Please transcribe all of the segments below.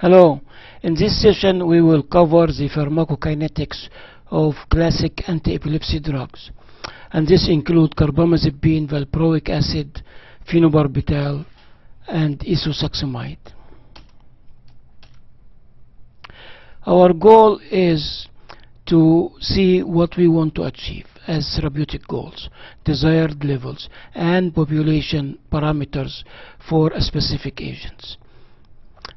Hello. In this session we will cover the pharmacokinetics of classic anti-epilepsy drugs, and this include carbamazepine, valproic acid, phenobarbital, and isosuximide. Our goal is to see what we want to achieve as therapeutic goals, desired levels, and population parameters for a specific agents.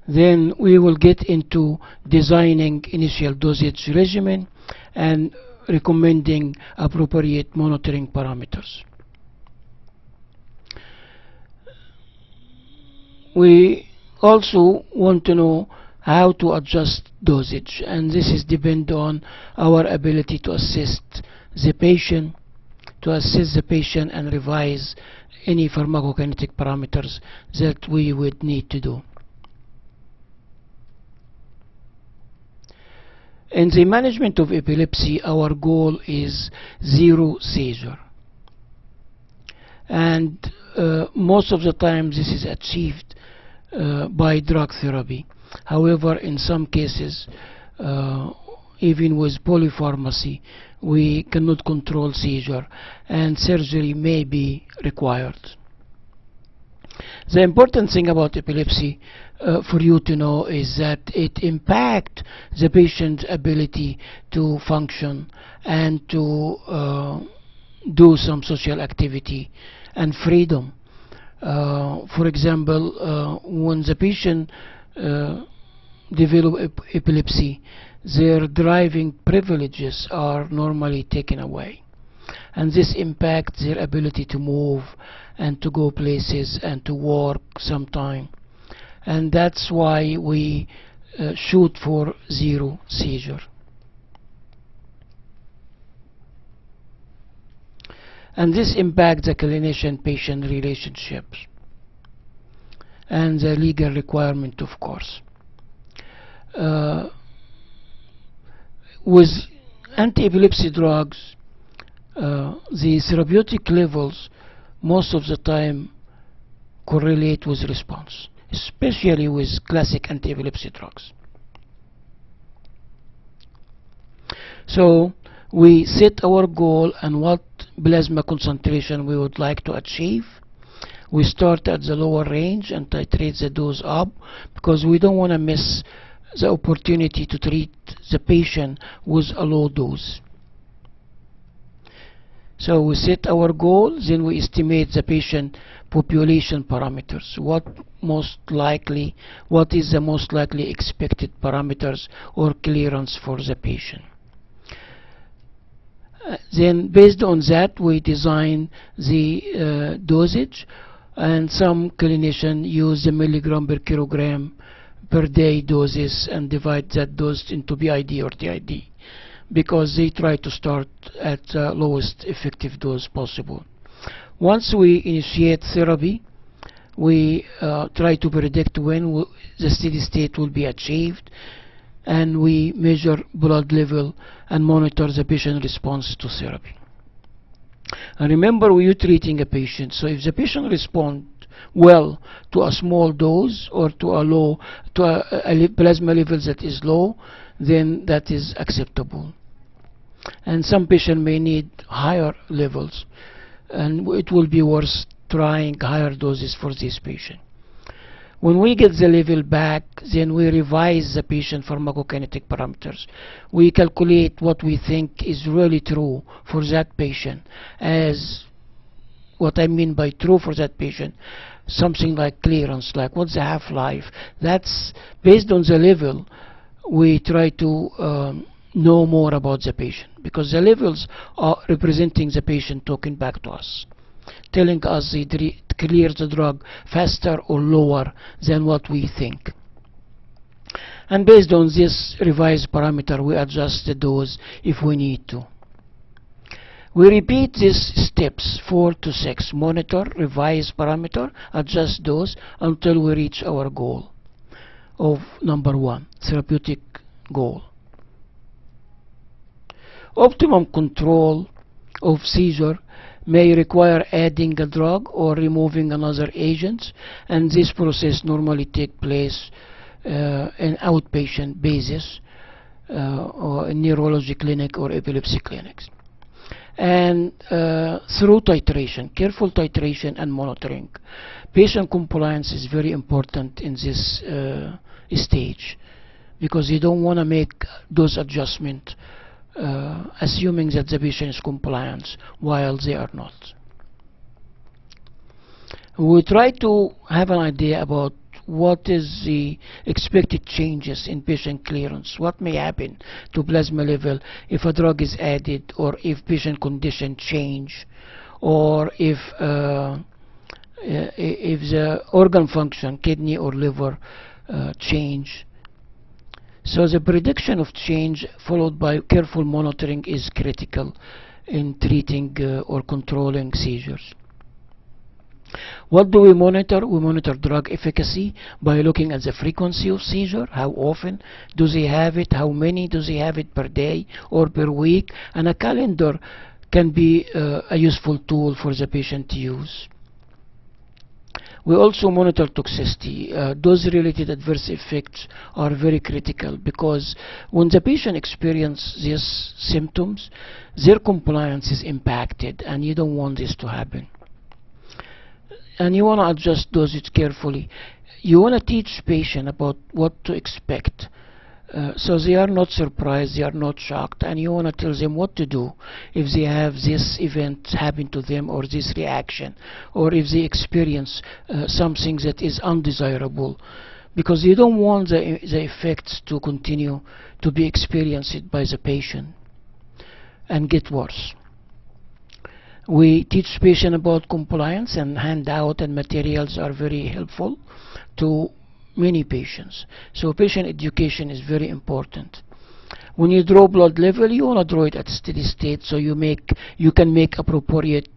Then we will get into designing initial dosage regimen and recommending appropriate monitoring parameters. We also want to know how to adjust dosage, and this is depend on our ability to assist the patient, and revise any pharmacokinetic parameters that we would need to do. In the management of epilepsy, our goal is zero seizure, and most of the time this is achieved by drug therapy. However, in some cases, even with polypharmacy, we cannot control seizure, and surgery may be required. The important thing about epilepsy for you to know is that it impacts the patient's ability to function and to do some social activity and freedom. For example, when the patient develop epilepsy, their driving privileges are normally taken away, and this impacts their ability to move and to go places and to work sometime, and that's why we shoot for zero seizure. And this impacts the clinician-patient relationships and the legal requirement, of course. With anti-epilepsy drugs, the therapeutic levels most of the time correlate with response, especially with classic anti-epilepsy drugs. So we set our goal and what plasma concentration we would like to achieve. We start at the lower range and titrate the dose up, because we don't want to miss the opportunity to treat the patient with a low dose. So we set our goal, then we estimate the patient population parameters. What is the most likely expected parameters or clearance for the patient. Then based on that we design the dosage, and some clinicians use the milligram per kilogram per day doses and divide that dose into BID or TID, because they try to start at the lowest effective dose possible. Once we initiate therapy, we try to predict when the steady state will be achieved, and we measure blood level and monitor the patient response to therapy. And remember, we are treating a patient, so if the patient responds well to a small dose or to a plasma level that is low, then that is acceptable. And some patients may need higher levels, and it will be worth trying higher doses for this patient. When we get the level back, then we revise the patient pharmacokinetic parameters. We calculate what we think is really true for that patient. As what I mean by true for that patient, something like clearance, like what's the half-life. That's based on the level. We try to know more about the patient, because the levels are representing the patient talking back to us, telling us they clear the drug faster or lower than what we think. And based on this revised parameter, we adjust the dose if we need to. We repeat these steps 4 to 6: monitor, revise parameter, adjust dose, until we reach our goal of number 1, therapeutic goal. Optimum control of seizure may require adding a drug or removing another agent, and this process normally takes place in outpatient basis or in neurology clinic or epilepsy clinics. And through titration, careful titration and monitoring. Patient compliance is very important in this stage, because you don't want to make those adjustments assuming that the patient is compliant while they are not. We try to have an idea about what is the expected changes in patient clearance, what may happen to plasma level if a drug is added, or if patient condition change, or if the organ function, kidney or liver, change. So the prediction of change followed by careful monitoring is critical in treating or controlling seizures. What do we monitor? We monitor drug efficacy by looking at the frequency of seizure, how often do they have it, how many do they have it per day or per week, and a calendar can be a useful tool for the patient to use. We also monitor toxicity. Dose-related adverse effects are very critical, because when the patient experiences these symptoms, their compliance is impacted, and you don't want this to happen. And you want to adjust dosage carefully. You want to teach patient about what to expect, so they are not surprised, they are not shocked, and you want to tell them what to do if they have this event happen to them, or this reaction, or if they experience something that is undesirable, because you don't want the effects to continue to be experienced by the patient and get worse. We teach patient about compliance, and handout and materials are very helpful to many patients. So patient education is very important. When you draw blood level, you want to draw it at steady state, so you can make appropriate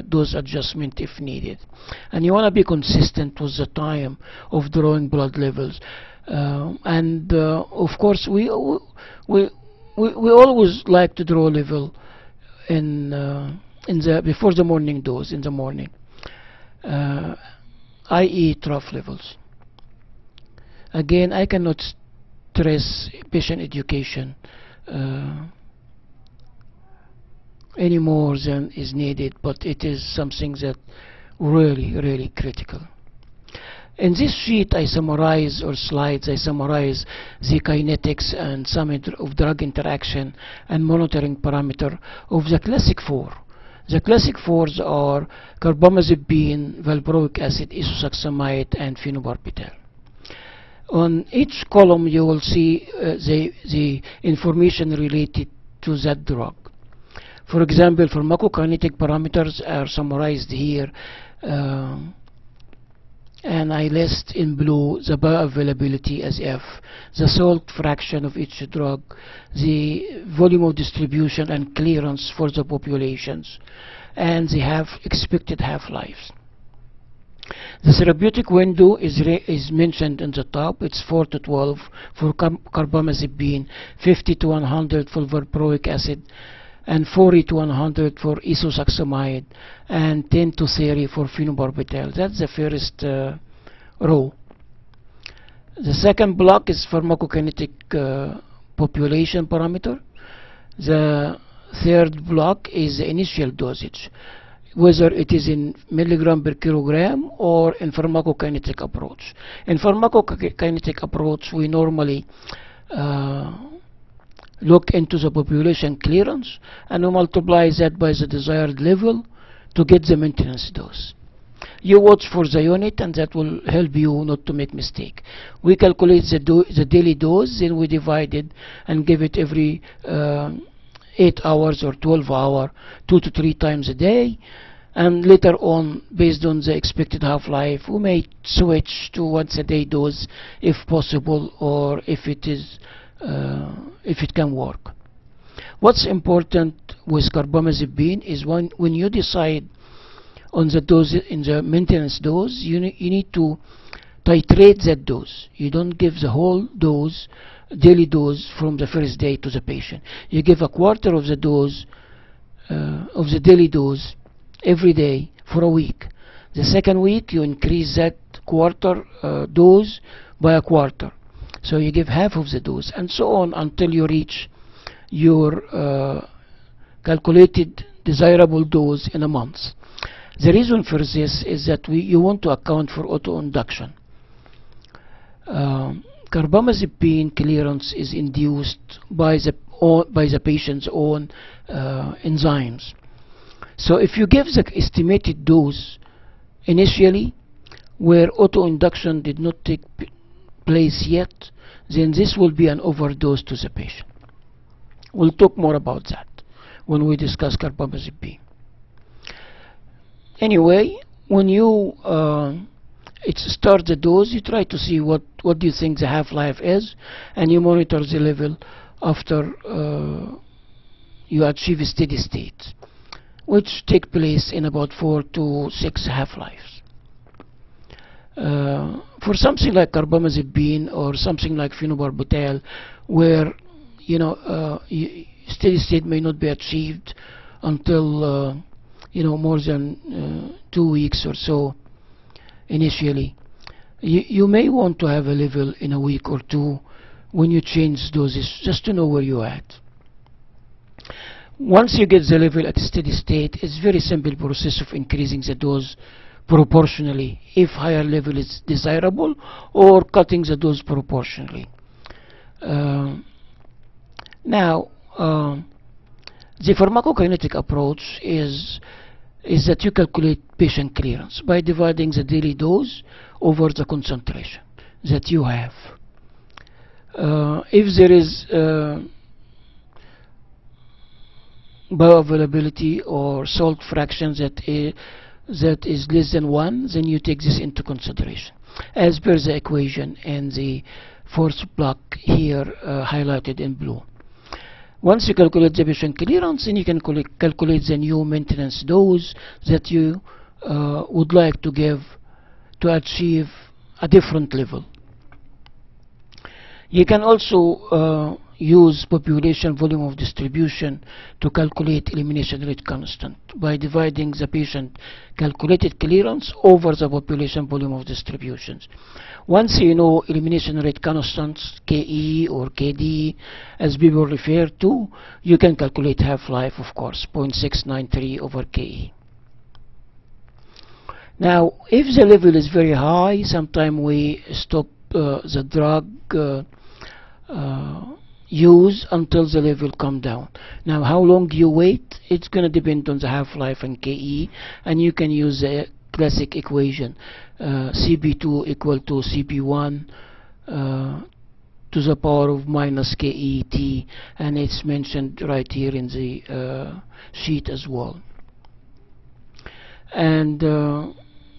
dose adjustment if needed. And you want to be consistent with the time of drawing blood levels. Of course, we always like to draw level before the morning dose, in the morning, i.e. trough levels. Again, I cannot stress patient education any more than is needed, but it is something that really critical. In this sheet I summarize, or slides, I summarize the kinetics and some of drug interaction and monitoring parameter of the classic four. The classic fours are carbamazepine, valproic acid, isosuccinimide, and phenobarbital. On each column you will see the information related to that drug. For example, pharmacokinetic parameters are summarized here, and I list in blue the bioavailability as F, the salt fraction of each drug, the volume of distribution and clearance for the populations, and the expected half-lives. The therapeutic window is mentioned in the top. It's 4 to 12 for carbamazepine, 50 to 100 for valproic acid, and 40 to 100 for isosuccinimide, and 10 to 30 for phenobarbital. That's the first row. The second block is pharmacokinetic population parameter. The third block is the initial dosage, whether it is in milligram per kilogram or in pharmacokinetic approach. In pharmacokinetic approach, we normally look into the population clearance, and we multiply that by the desired level to get the maintenance dose. You watch for the unit, and that will help you not to make mistake. We calculate the daily dose, then we divide it and give it every 8 hours or 12 hours, 2 to 3 times a day. And later on, based on the expected half-life, we may switch to once a day dose if possible, or if it can work. What's important with carbamazepine is when you decide on the dose, in the maintenance dose, you need to titrate that dose. You don't give the whole dose, daily dose, from the first day to the patient. You give a quarter of the dose, of the daily dose, every day for a week. The second week you increase that quarter dose by a quarter. So you give half of the dose, and so on until you reach your calculated desirable dose in a month. The reason for this is that you want to account for autoinduction. Carbamazepine clearance is induced by the patient's own enzymes. So if you give the estimated dose initially where autoinduction did not take place yet, then this will be an overdose to the patient. We'll talk more about that when we discuss carbamazepine. Anyway, when you start the dose, you try to see what do you think the half-life is, and you monitor the level after you achieve a steady state, which take place in about 4 to 6 half-lives. For something like carbamazepine or something like phenobarbital, where steady state may not be achieved until more than 2 weeks or so initially, you may want to have a level in a week or two when you change doses, just to know where you're at. Once you get the level at a steady state, it's very simple process of increasing the dose proportionally if higher level is desirable, or cutting the dose proportionally. Now, the pharmacokinetic approach is that you calculate patient clearance by dividing the daily dose over the concentration that you have. If there is bioavailability or salt fraction that is less than 1, then you take this into consideration, as per the equation in the fourth block here highlighted in blue. Once you calculate the patient clearance, then you can calculate the new maintenance dose that you would like to give to achieve a different level. You can also use population volume of distribution to calculate elimination rate constant by dividing the patient calculated clearance over the population volume of distributions. Once you know elimination rate constants, Ke or Kd, as people refer to, you can calculate half-life, of course, 0.693 over Ke. Now, if the level is very high, sometimes we stop the drug use until the level come down. Now, how long do you wait? It's going to depend on the half-life and Ke, and you can use the classic equation, Cp2 equal to Cp1 to the power of minus Ket, and it's mentioned right here in the sheet as well. And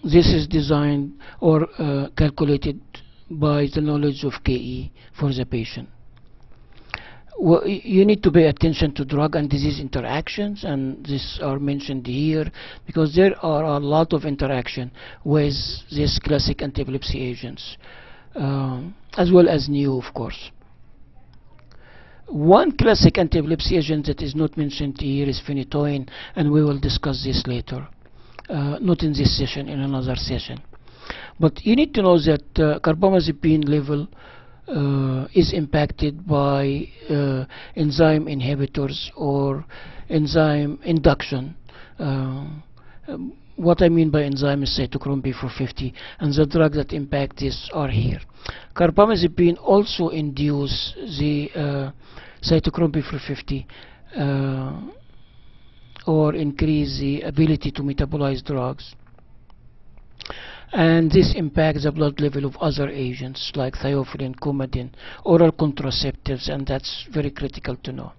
this is designed or calculated by the knowledge of Ke for the patient. Well, you need to pay attention to drug and disease interactions, and these are mentioned here because there are a lot of interaction with these classic anti-epilepsy agents, as well as new, of course. One classic anti-epilepsy agent that is not mentioned here is phenytoin, and we will discuss this later, not in this session, in another session. But you need to know that carbamazepine level is impacted by enzyme inhibitors or enzyme induction. What I mean by enzyme is cytochrome P450, and the drugs that impact this are here. Carbamazepine also induce the cytochrome P450 or increase the ability to metabolize drugs. And this impacts the blood level of other agents like thiopheline, coumadin, oral contraceptives, and that's very critical to know.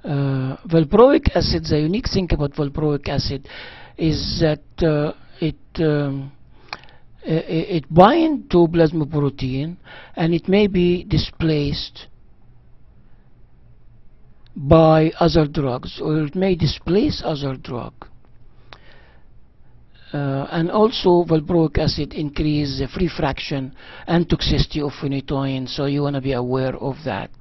Valproic acid, the unique thing about valproic acid is that it binds to plasma protein, and it may be displaced by other drugs, or it may displace other drugs. And also valproic acid increases the free fraction and toxicity of phenytoin, so you want to be aware of that.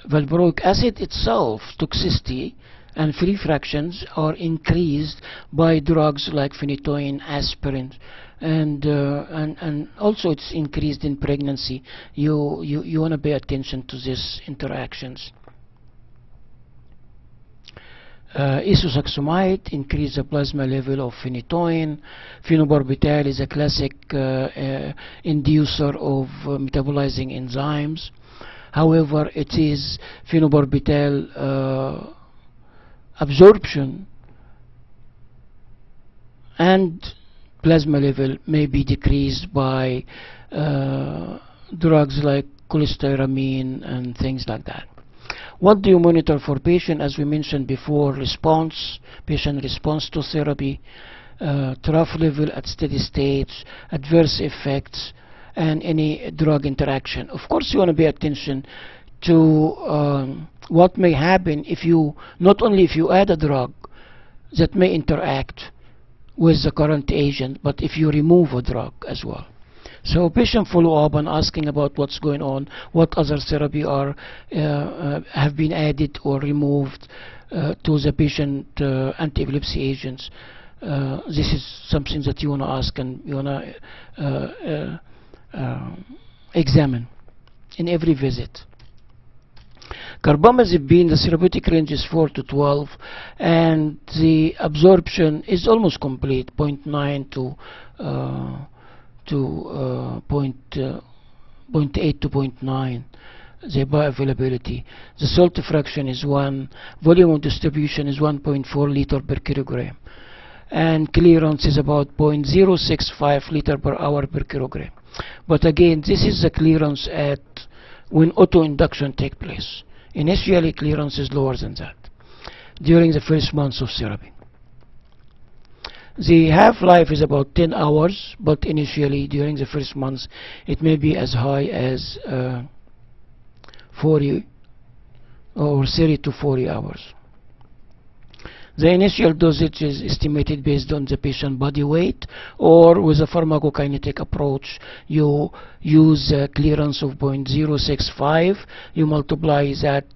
Valproic acid itself, toxicity, and free fractions are increased by drugs like phenytoin, aspirin, and also it's increased in pregnancy. You want to pay attention to these interactions. Isosaxomide increase the plasma level of phenytoin. Phenobarbital is a classic inducer of metabolizing enzymes. However, it is phenobarbital absorption and plasma level may be decreased by drugs like cholestyramine and things like that. What do you monitor for patient? As we mentioned before, patient response to therapy, trough level at steady states, adverse effects, and any drug interaction. Of course, you want to pay attention to what may happen if you, not only if you add a drug that may interact with the current agent, but if you remove a drug as well. So patient follow-up and asking about what's going on, what other therapy are have been added or removed to the patient anti-epilepsy agents. This is something that you want to ask and you want to examine in every visit. Carbamazepine, the therapeutic range is 4 to 12, and the absorption is almost complete, 0.9 to 0.8 to 0.9, the bioavailability. The salt fraction is 1, volume of distribution is 1.4 liter per kilogram, and clearance is about 0.065 liter per hour per kilogram. But again, this is the clearance at when autoinduction takes place. Initially, clearance is lower than that during the first months of therapy. The half-life is about 10 hours, but initially during the first months it may be as high as 40 or 30 to 40 hours. The initial dosage is estimated based on the patient body weight, or with a pharmacokinetic approach you use a clearance of 0.065, you multiply that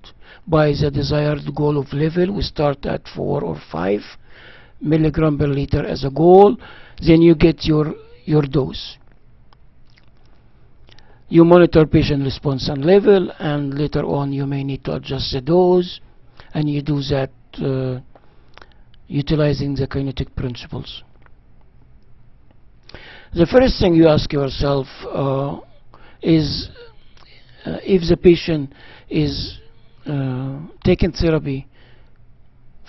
by the desired goal of level. We start at 4 or 5 milligram per liter as a goal, then you get your dose. You monitor patient response and level, and later on you may need to adjust the dose, and you do that utilizing the kinetic principles. The first thing you ask yourself is if the patient is taking therapy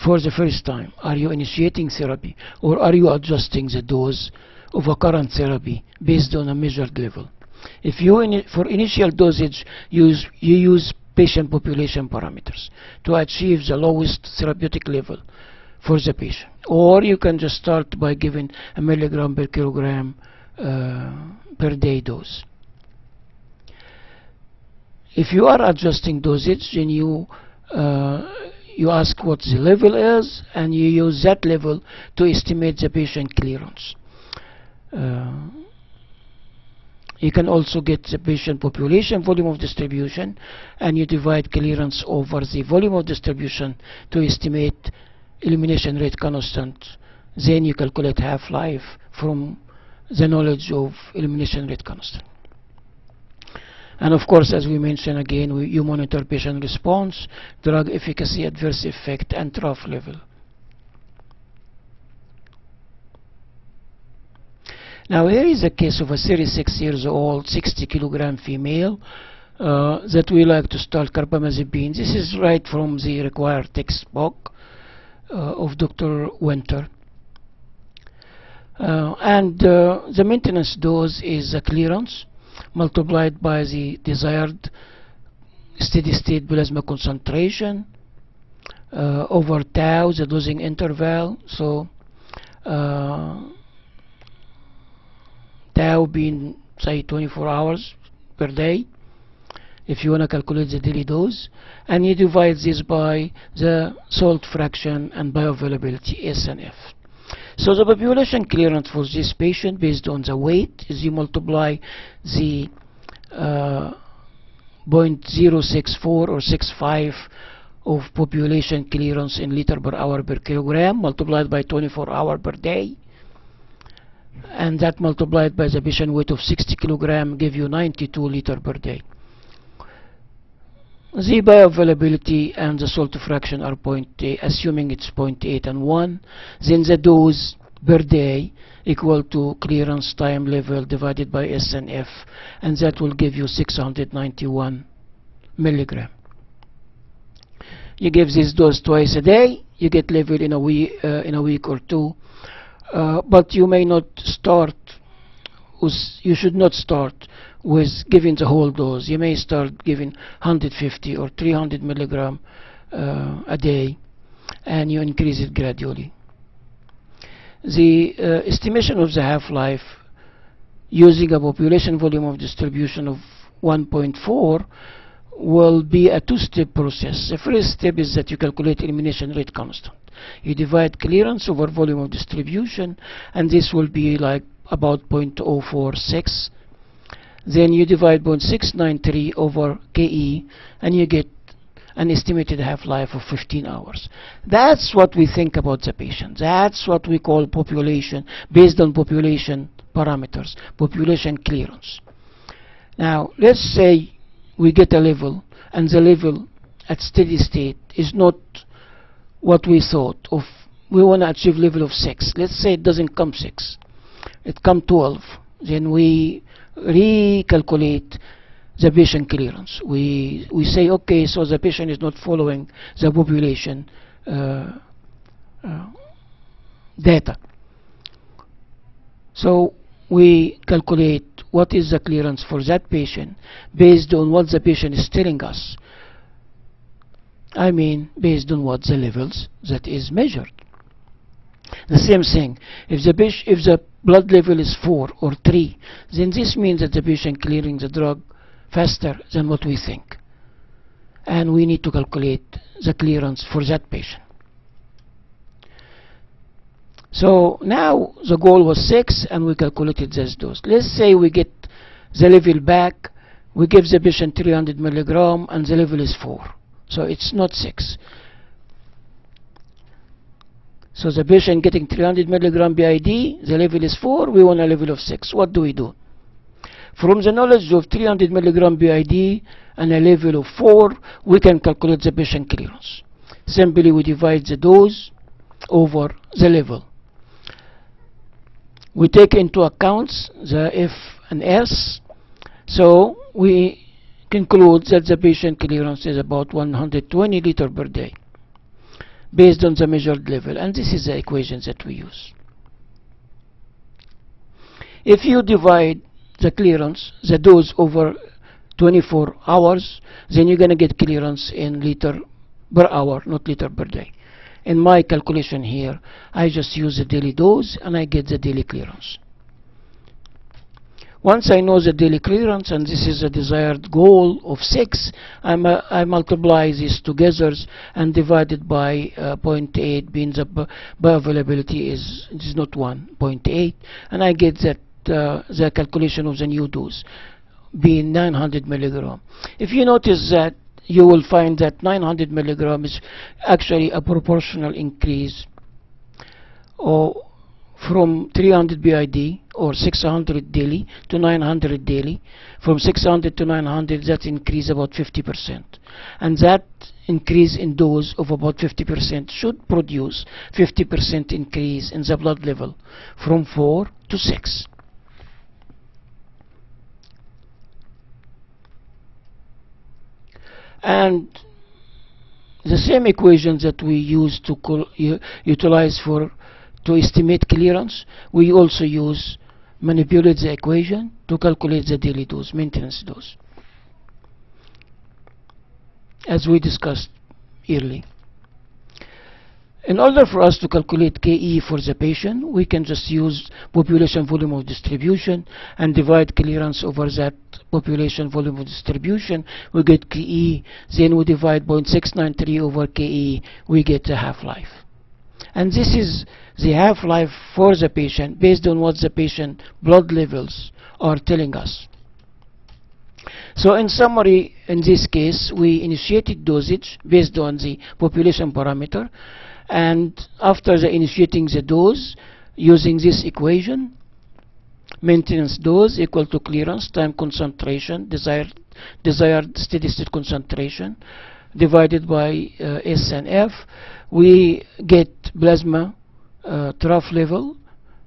for the first time. Are you initiating therapy, or are you adjusting the dose of a current therapy based on a measured level? If you for initial dosage you use patient population parameters to achieve the lowest therapeutic level for the patient, or you can just start by giving a milligram per kilogram per day dose. If you are adjusting dosage, then you ask what the level is, and you use that level to estimate the patient clearance. You can also get the patient population volume of distribution, and you divide clearance over the volume of distribution to estimate elimination rate constant. Then you calculate half-life from the knowledge of elimination rate constant. And of course, as we mentioned again, you monitor patient response, drug efficacy, adverse effect, and trough level. Now here is a case of a 36 years old, 60 kilogram female that we like to start carbamazepine. This is right from the required textbook of Dr. Winter. The maintenance dose is a clearance multiplied by the desired steady state plasma concentration over tau, the dosing interval. So tau being, say, 24 hours per day, if you want to calculate the daily dose, and you divide this by the salt fraction and bioavailability, S and F. So the population clearance for this patient based on the weight is you multiply the 0.064 or 65 of population clearance in liter per hour per kilogram multiplied by 24 hours per day, and that multiplied by the patient weight of 60 kilogram give you 92 liter per day. The bioavailability and the salt fraction are assuming it's 0.8 and 1. Then the dose per day equal to clearance time level divided by S and F, and that will give you 691 milligram. You give this dose twice a day, you get level in a week or two, but you may not start. You should not start with giving the whole dose. You may start giving 150 or 300 milligram a day, and you increase it gradually. The estimation of the half-life using a population volume of distribution of 1.4 will be a two-step process. The first step is that you calculate elimination rate constant. You divide clearance over volume of distribution, and this will be like about 0.046. Then you divide 0.693 over KE, and you get an estimated half-life of 15 hours. That's what we think about the patient. That's what we call population, based on population parameters, population clearance. Now, let's say we get a level, and the level at steady state is not what we thought of. We want to achieve level of 6. Let's say it doesn't come 6. It come 12. Then we recalculate the patient clearance. We say, okay, so the patient is not following the population data. So we calculate what is the clearance for that patient based on what the patient is telling us. I mean, based on what the levels that is measured. The same thing, if the blood level is 4 or 3, then this means that the patient clearing the drug faster than what we think. And we need to calculate the clearance for that patient. So now the goal was 6, and we calculated this dose. Let's say we get the level back, we give the patient 300 milligram, and the level is 4. So it's not 6. So the patient getting 300 milligram BID, the level is 4, we want a level of 6. What do we do? From the knowledge of 300 milligram BID and a level of 4, we can calculate the patient clearance. Simply we divide the dose over the level. We take into account the F and S, so we conclude that the patient clearance is about 120 liter per day based on the measured level, and this is the equation that we use. If you divide the clearance, the dose over 24 hours, then you're going to get clearance in liter per hour, not liter per day. In my calculation here, I just use the daily dose and I get the daily clearance. Once I know the daily clearance, and this is a desired goal of 6, I multiply these together and divide it by 0.8, being the bioavailability is not 1, 0.8, and I get that the calculation of the new dose being 900 milligram. If you notice that, you will find that 900 milligram is actually a proportional increase from 300 BID or 600 daily to 900 daily. From 600 to 900, that increase about 50%. And that increase in dose of about 50% should produce 50% increase in the blood level from 4 to 6. And the same equations that we use to utilize to estimate clearance, we also manipulate the equation to calculate the daily dose, maintenance dose, as we discussed earlier. In order for us to calculate KE for the patient, we can just use population volume of distribution and divide clearance over that population volume of distribution. We get KE, then we divide 0.693 over KE, we get the half-life. And this is the half-life for the patient based on what the patient blood levels are telling us. So in summary, in this case, we initiated dosage based on the population parameter, and after the initiating the dose, using this equation, maintenance dose equal to clearance time concentration, desired steady state concentration, divided by S and F, we get plasma trough level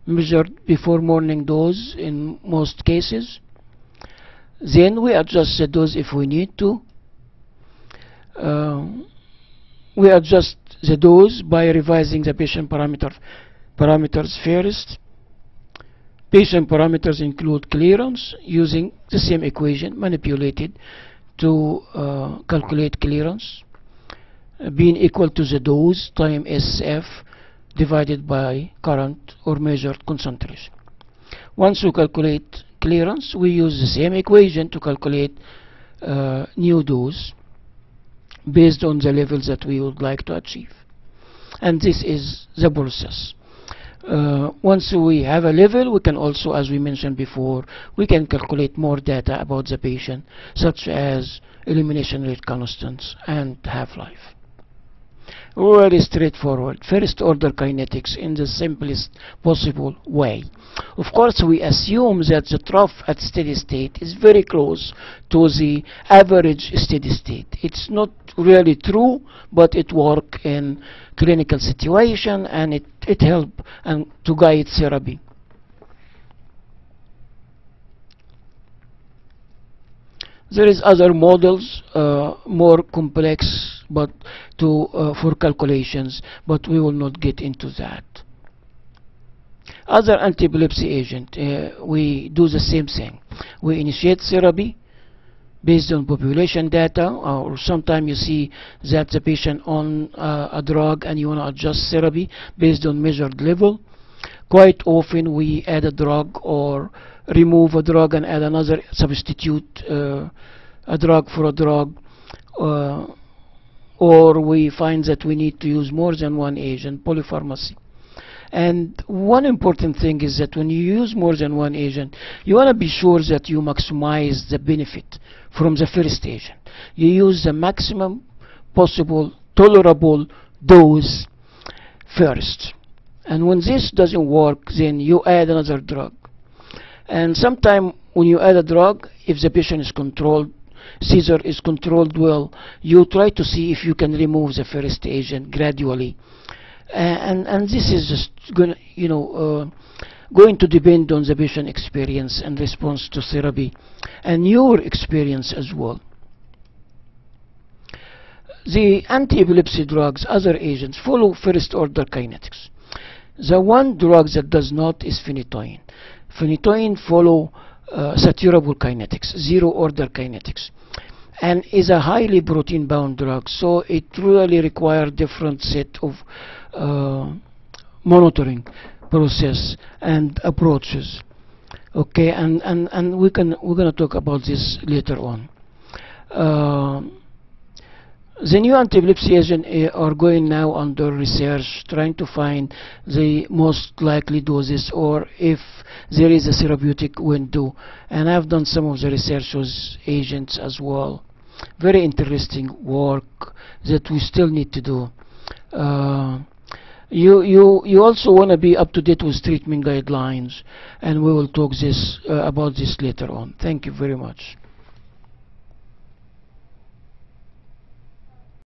measured before morning dose in most cases. Then we adjust the dose if we need to. We adjust the dose by revising the patient parameters first. Patient parameters include clearance using the same equation manipulated to calculate clearance, being equal to the dose time SF divided by current or measured concentration. Once we calculate clearance, we use the same equation to calculate new dose based on the levels that we would like to achieve. And this is the process. Once we have a level, we can also, as we mentioned before, we can calculate more data about the patient, such as elimination rate constants and half-life. Very straightforward. First order kinetics in the simplest possible way. Of course, we assume that the trough at steady state is very close to the average steady state. It's not really true, but it works in clinical situation, and it helps and to guide therapy. There is other models, more complex, but for calculations, but we will not get into that. Other anti-epilepsy agent, we do the same thing. We initiate therapy based on population data, or sometimes you see that the patient on a drug and you want to adjust therapy based on measured level. Quite often we add a drug or remove a drug and add another, substitute a drug for a drug, or we find that we need to use more than one agent, polypharmacy. And one important thing is that when you use more than one agent, you want to be sure that you maximize the benefit from the first agent. You use the maximum possible tolerable dose first. And when this doesn't work, then you add another drug. And sometimes when you add a drug, if the patient is controlled, seizure is controlled well, you try to see if you can remove the first agent gradually. And this is just going to depend on the patient experience and response to therapy, and your experience as well. The anti-epilepsy drugs, other agents, follow first order kinetics. The one drug that does not is phenytoin. Phenytoin follow saturable kinetics, zero order kinetics, and is a highly protein bound drug, so it really requires different set of monitoring process and approaches. Okay, and we're gonna talk about this later on. The new anti-epilepsy agents are going now under research, trying to find the most likely doses or if there is a therapeutic window. And I've done some of the research with agents as well. Very interesting work that we still need to do. You also want to be up to date with treatment guidelines, and we will talk about this later on. Thank you very much.